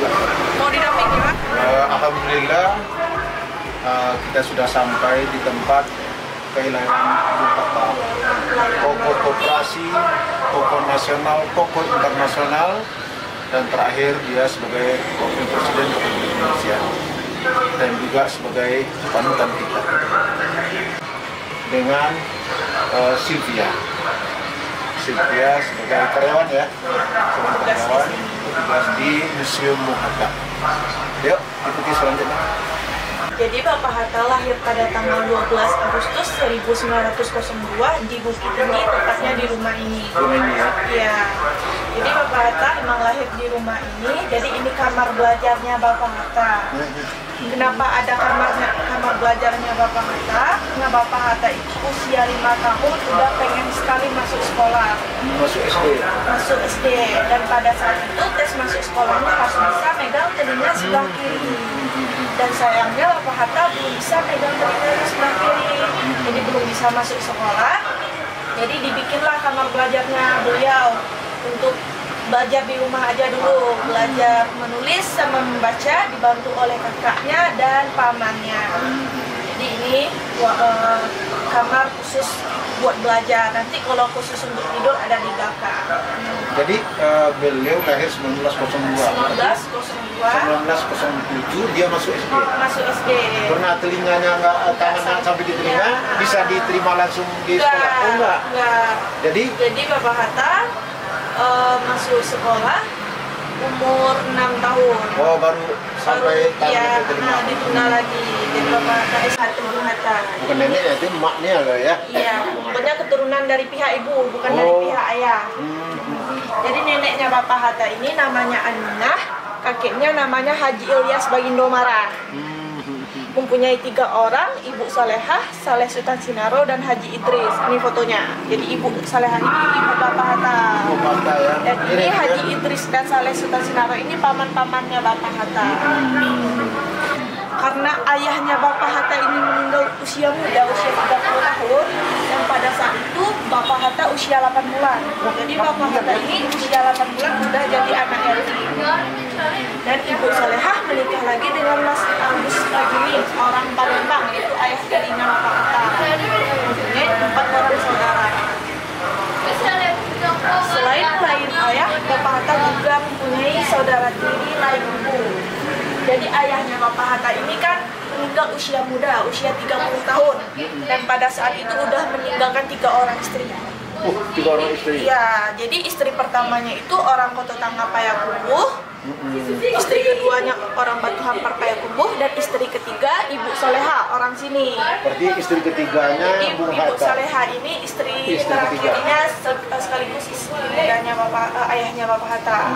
Mau didampingi, Pak? Alhamdulillah kita sudah sampai di tempat kehilangan Bung Hatta, tokoh koperasi, tokoh nasional, tokoh internasional, dan terakhir dia sebagai wakil presiden Republik Indonesia dan juga sebagai panutan kita. Dengan Sylvia sebagai karyawan ya, sebagai karyawan tugas di Museum Bung Hatta. Yuk ikuti selanjutnya. Jadi Bapak Hatta lahir pada tanggal 12 Agustus 1902 di Bukit Tinggi, tepatnya di rumah ini. Rumah ini ya? Iya. Jadi Bapak Hatta memang lahir di rumah ini. Jadi ini kamar belajarnya Bapak Hatta. Kenapa ada kamar belajarnya Bapak Hatta? Karena Bapak Hatta itu usia 5 tahun sudah pengen sekali masuk sekolah. Masuk SD. Masuk SD. Dan pada saat itu tes masuk sekolahnya harus bisa megang telinga sebelah kiri. Dan sayangnya Bapak Hatta belum bisa megang telinga sebelah kiri. Jadi belum bisa masuk sekolah. Jadi dibikinlah kamar belajarnya beliau untuk belajar di rumah aja dulu, belajar menulis sama membaca dibantu oleh kakaknya dan pamannya. Jadi ini kamar khusus buat belajar. Nanti kalau khusus untuk tidur ada di belakang. Jadi beliau lahir 1902. 1907 dia masuk SD. Masuk SD. Pernah telinganya tangannya sampai di telinga, bisa diterima langsung di sekolah? Oh enggak. Jadi Bapak Hatta masuk sekolah umur 6 tahun. Oh, baru sampai tangan ke telinga. Ditunda lagi. Jadi Bapak Hatta S1 Bung Hatta. Bukan neneknya, itu emaknya loh ya? Iya, pokoknya keturunan dari pihak ibu, bukan dari pihak ayah. Jadi neneknya Bapak Hatta ini namanya Aminah, kakeknya namanya Haji Ilyas Bagindo Mara. Mempunyai 3 orang, Ibu Salehah, Saleh Sultan Sinaro, dan Haji Idris. Ini fotonya. Jadi Ibu Salehah ini ibu Bapak Hatta. Dan ini Haji Idris dan Saleh Sultan Sinaro ini paman-pamannya Bapak Hatta. Karena ayahnya Bapak Hatta ini meninggal usia muda, usia 30 tahun, dan pada saat itu Bapak Hatta usia 8 bulan. Jadi Bapak Hatta ini usia 8 bulan sudah jadi anak yatim. Dan Ibu Salehah menikah lagi dengan Mas Agus Ragili, orang Palembang, yaitu ayah tirinya Bapak Hatta. Mempunyai 4 orang saudara. Selain lain ayah, Bapak Hatta juga mempunyai saudara tiri lain ibu. Jadi ayahnya Bapak Hatta ini kan meninggal usia muda, usia 30 tahun. Dan pada saat itu udah meninggalkan 3 orang istri. 3 orang istri? Iya, jadi istri pertamanya itu orang Koto Tangga Payakumbuh, istri keduanya orang Batu Hampar Payakumbuh, dan istri ketiga Ibu Salehah, orang sini. Berarti istri ketiganya Bung Hatta. Ibu Salehah ini istri terakhirnya sekaligus istri mudanya ayahnya Bapak Hatta.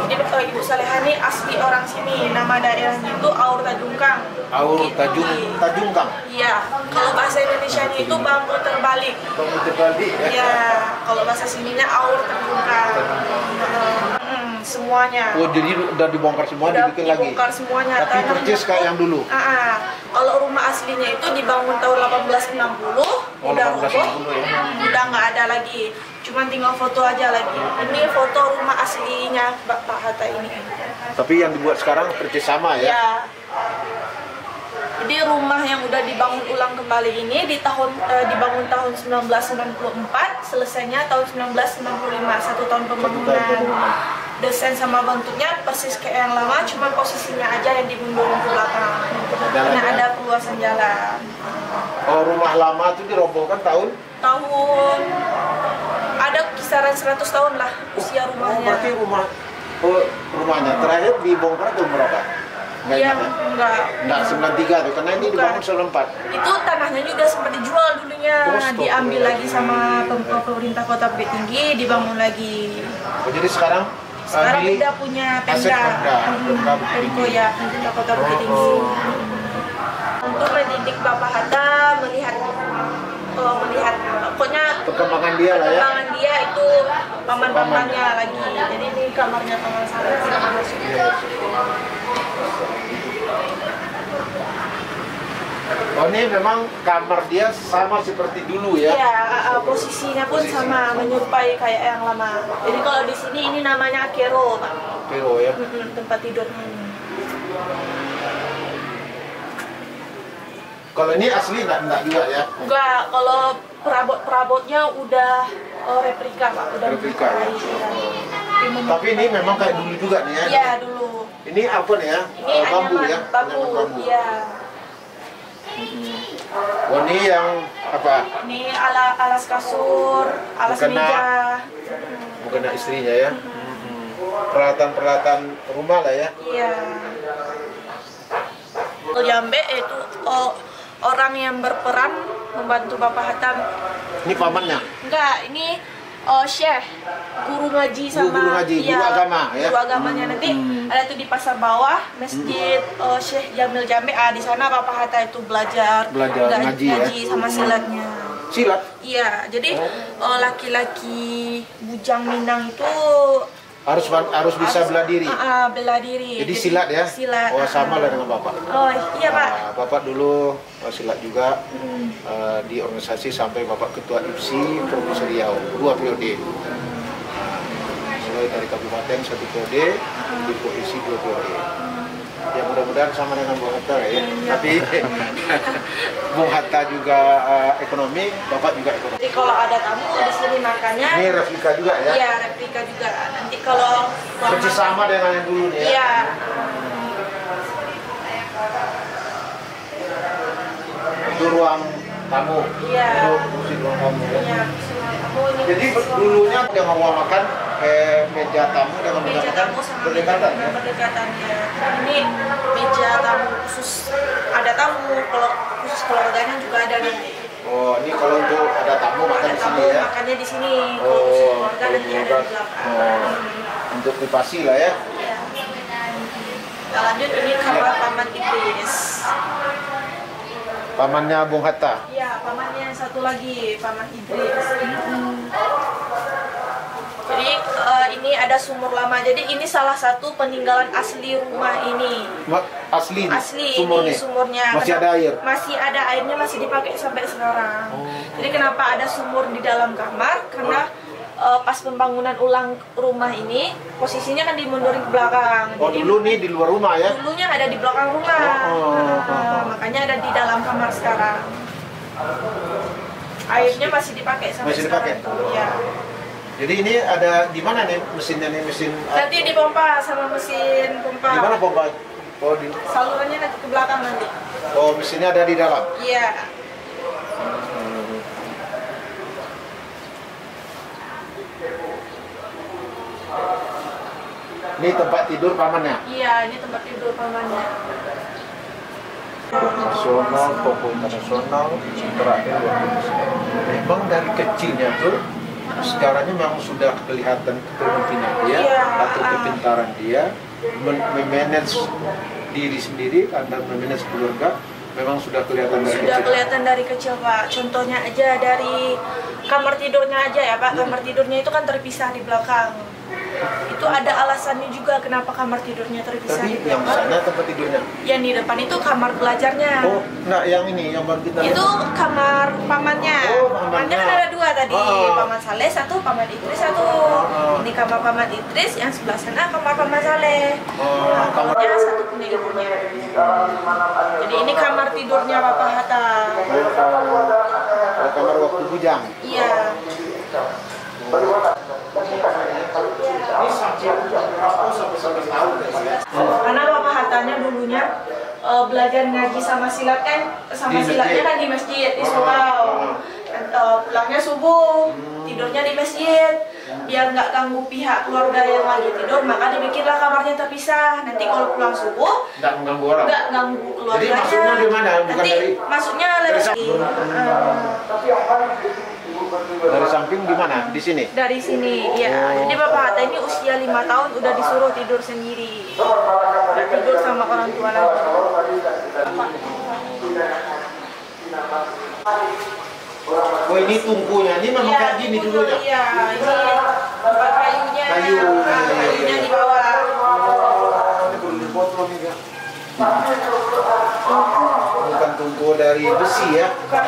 Jadi Ibu Salehah ini asli orang sini, nama daerahnya itu Aur Tajungkang. Aur Tajungkang? Iya, kalau bahasa Indonesia itu bambu terbalik. Bambu terbalik ya? Iya, kalau bahasa sininya Aur Tajungkang. Semuanya. Oh, jadi udah dibongkar semua, dibikin lagi? Dibongkar semuanya. Tapi persis kayak yang dulu? Kalau rumah aslinya itu dibangun tahun 1860, udah roboh, udah nggak ada lagi. Cuma tinggal foto aja lagi. Ini foto rumah aslinya Bapak Hatta ini. Tapi yang dibuat sekarang persis sama ya? Ya. Jadi rumah yang udah dibangun ulang kembali ini dibangun tahun 1994, selesainya tahun 1995, 1 tahun pembangunan. Desain sama bentuknya persis kayak yang lama, cuma posisinya aja yang dimundurin ke belakang. Karena ada perluasan jalan. Oh, rumah lama itu dirobohkan tahun ada kisaran 100 tahun lah usia rumahnya. Oh, berarti rumahnya terakhir dibongkar tahun berapa? Iya, enggak 93 tuh, karena ini dibangun 94. Itu tanahnya juga sempat dijual dulunya, diambil lagi sama pemerintah Kota Bukit Tinggi, dibangun lagi. Oh, jadi sekarang udah punya Pemda ya, pemerintah Kota Bukit Tinggi. Untuk mendidik Bapak Hatta, melihat pokoknya perkembangan dia lah ya. Perkembangan dia itu paman-pamannya lagi. Jadi ini kamarnya paman saya. Oh, ini memang kamar dia sama seperti dulu ya? Iya, posisinya pun sama, menyerupai kayak yang lama. Jadi kalau di sini ini namanya Akero, Pak. Akero ya? Tempat tidurnya ini. Kalau ini asli enggak juga ya? Enggak, kalau perabot-perabotnya udah replika, Pak. Udah replika ya? Iya. Tapi ini memang kayak dulu juga nih ya? Iya, dulu. Ini apa nih ya? Ini bambu anyaman, ya? bambu. Iya. Oh, ini yang apa? Ini alas kasur, alas meja. Bukan istrinya ya? Peralatan-peralatan rumah lah ya? Iya. Jambe itu orang yang berperan membantu Bapak Hatta. Ini pamannya? Enggak, ini Syekh, guru ngaji sama guru ngaji, ya, guru agama ya. Guru agamanya nanti ada tuh di pasar bawah, Masjid Syekh Jamil Jambe. Di sana Bapak Hatta itu belajar ngaji ya. Sama silatnya. Silat? Iya, jadi laki-laki bujang Minang itu harus bisa bela diri. Bela diri. Jadi silat ya? Silat. Oh, sama lah dengan Bapak. Oh, iya, Pak. Bapak dulu silat juga di organisasi sampai Bapak ketua IPSI Provinsi Riau 2 periode. Mulai dari kabupaten 1 periode, di provinsi 2 periode. Ya mudah-mudahan sama dengan Bung Hatta ya. Tapi Bung Hatta juga ekonomi, Bapak juga ekonomi. Jadi kalau ada tamu di sini makannya. Ini replika juga ya? Iya, replika juga. Nanti kalau persis sama dengan yang dulu nih ya? Iya. Itu ruang tamu. Iya. Itu kursi ruang tamu ya? Iya, kursi ruang tamu ini. Jadi dulunya dengan ruang makan meja tamu dengan meja tamu sama berdekatan ya? Berdekatan ya. Ini meja tamu khusus, ada tamu, kalau khusus keluarganya juga ada nanti. Oh, ini kalau untuk ada tamu makan di sini ya? Makannya di sini. Kalau khusus keluarga nanti ada di belakang. Untuk privasi lah ya? Iya. Kita lanjut, ini kamar Paman Idris. Pamannya Bung Hatta? Iya, pamannya yang satu lagi, Paman Idris. Jadi ini ada sumur lama. Jadi ini salah satu peninggalan asli rumah ini. Asli sumurnya. Ini sumurnya. Masih ada air? Masih ada airnya, masih dipakai sampai sekarang. Jadi kenapa ada sumur di dalam kamar? Karena pas pembangunan ulang rumah ini posisinya kan dimundurin ke belakang. Oh, jadi, dulu nih di luar rumah ya? Dulunya ada di belakang rumah. Makanya ada di dalam kamar sekarang. Airnya masih dipakai sampai sekarang. Ya. Jadi ini ada di mana nih mesinnya nih, mesin? Nanti dipompa sama mesin pompa. Di mana pompa? Oh, di salurannya nanti ke belakang nanti. Oh, mesinnya ada di dalam? Iya. Ini tempat tidur pamannya? Iya, ini tempat tidur pamannya. Nasional, toko internasional, terakhir waktu itu. Memang dari kecilnya tuh sekarangnya memang sudah kelihatan kepemimpinan dia atau kepintaran dia memanage diri sendiri dan memanage keluarga. Memang sudah kelihatan dari kecil. Sudah kelihatan dari kecil, Pak. Contohnya aja dari kamar tidurnya aja ya, Pak. Kamar tidurnya itu kan terpisah di belakang. Itu ada alasannya juga kenapa kamar tidurnya terpisah di belakang. Yang sana tempat tidurnya? Yang di depan itu kamar belajarnya. Oh, nah yang ini, yang baru kita lihat. Itu kamar pamannya. Oh, pamannya kan ada 2 tadi. Paman Saleh 1, Paman Idris 1. Ini kamar Paman Idris, yang sebelah sana kamar Paman Saleh. Kamarnya 1 punya ibunya. Jadi ini kamar tidurnya Bapak Hatta. Kamar waktu bujang? Iya. Karena Bapak Hattanya dulunya belajar ngaji sama silat kan, silatnya kan di masjid, di surau. Pulangnya subuh, tidurnya di masjid. Biar nggak ganggu pihak keluarga yang lagi tidur, maka dibikinlah kamarnya terpisah. Nanti kalau pulang subuh, nggak mengganggu orang? Nggak ganggu keluarganya. Jadi masuknya di mana? Bukan nanti dari masuknya dari dari samping di mana? Di sini? Dari sini, ya. Jadi Bapak Hatta ini usia 5 tahun udah disuruh tidur sendiri. Udah tidur sama orang tua lagi. Oh, ini tungkunya, ini memang kayak gini dulunya? Iya, ini tempat kayunya. Kayunya di bawah. Ini perlu dipotong nih, Kak. Bukan tungku dari besi ya. Bukan.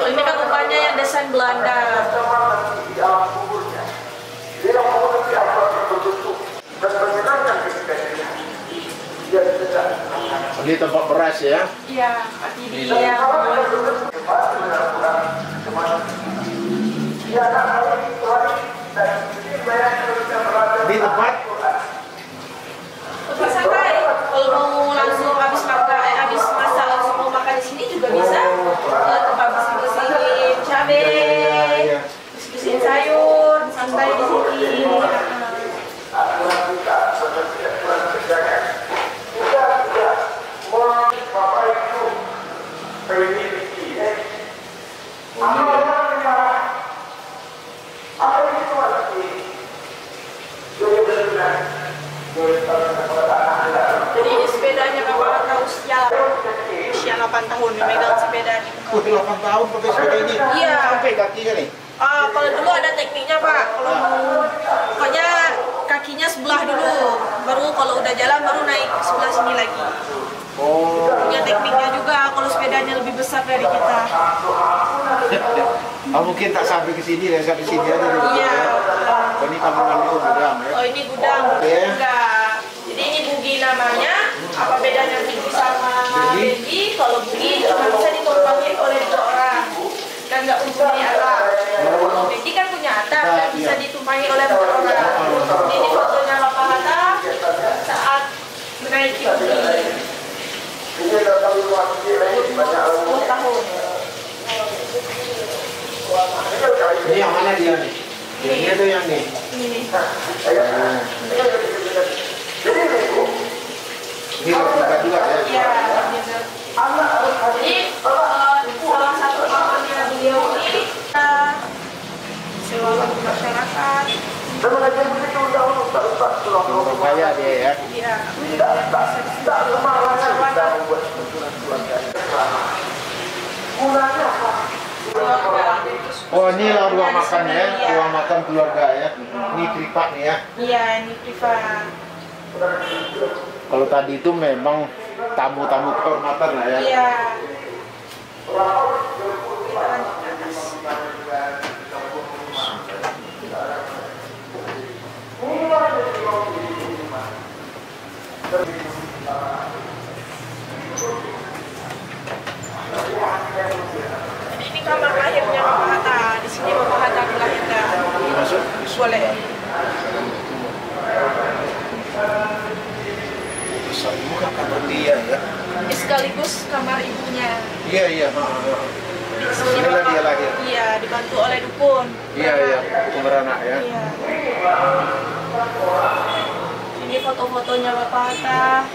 Ini kan rupanya yang desain Belanda. Ini tempat beras ya? Iya, ini dia. Di tempat santai. Kalau mau langsung habis masak langsung mau makan di sini juga bisa. Tempat bersih-bersihin cabai, bersih-bersihin sayur, santai di sini. Jadi sepedanya Bapak Hatta usia 8 tahun memegang sepeda di muka. 8 tahun pakai sepeda ini? Iya. Sampai kakinya nih? Kalau dulu ada tekniknya Pak, kalau mau pokoknya kakinya sebelah dulu, baru kalau udah jalan baru naik sebelah sini lagi. Oh. Punya tekniknya juga kalau sepedanya lebih besar dari kita. Mungkin tak sampai ke sini, ya sampai sini aja dulu. Iya. Oh, ini kamar itu gudang ya? Oh ini gudang, enggak. Jadi ini bugi namanya. Apa bedanya bugi sama bendi? Kalau bugi cuma bisa ditumpangi oleh 2 orang dan nggak mempunyai atap. Kalau bendi kan punya atap dan bisa ditumpangi oleh 4 orang. Ini fotonya Bapak Hatta saat menaiki bugi. 10 tahun. Ini yang mana dia nih? Ini tuh yang nih? Ini. Ini replika juga ya? Iya. Jadi salah satu kamarnya beliau ini sewa ke masyarakat. Orang kaya dia ya? Iya. Oh inilah ruang makannya ya? Ruang makan keluarga ya? Ini privat nih ya? Iya, ini privat. Kalau tadi itu memang tamu-tamu kehormatan lah ya? Iya. Kita lanjut ke atas. Jadi ini kamar lahirnya Bapak Hatta. Di sini Bapak Hatta dilahirkan. Masuk? Boleh. Bukan kamar dia ya? Sekaligus kamar ibunya. Iya, iya. Di sini Inilah Bapak, dia lahir. iya, dibantu oleh dukun. Iya, iya. Pemeranak ya? Iya. Ini foto-fotonya Bapak Hatta.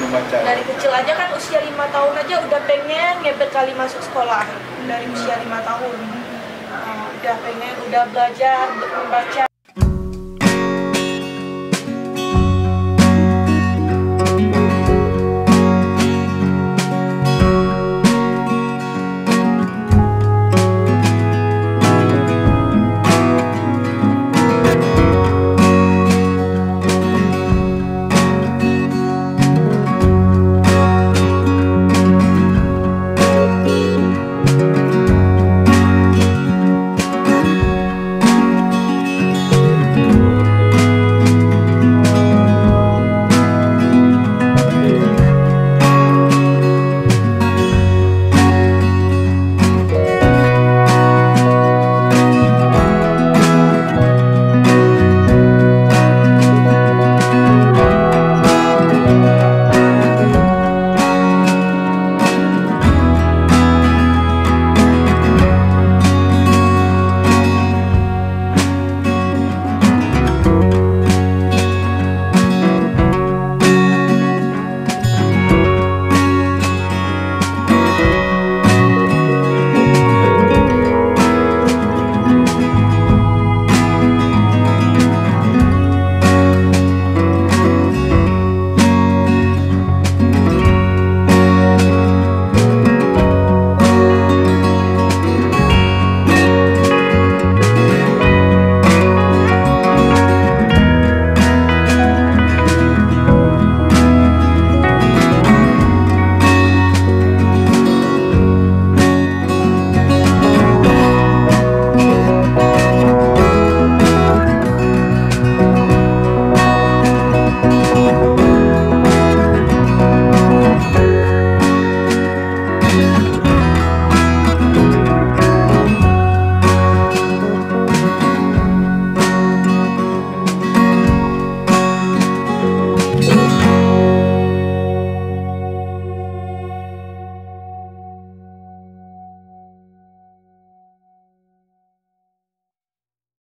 membaca. Dari kecil aja kan usia 5 tahun aja udah pengen ngebet kali masuk sekolah dari usia 5 tahun. Udah pengen, udah belajar membaca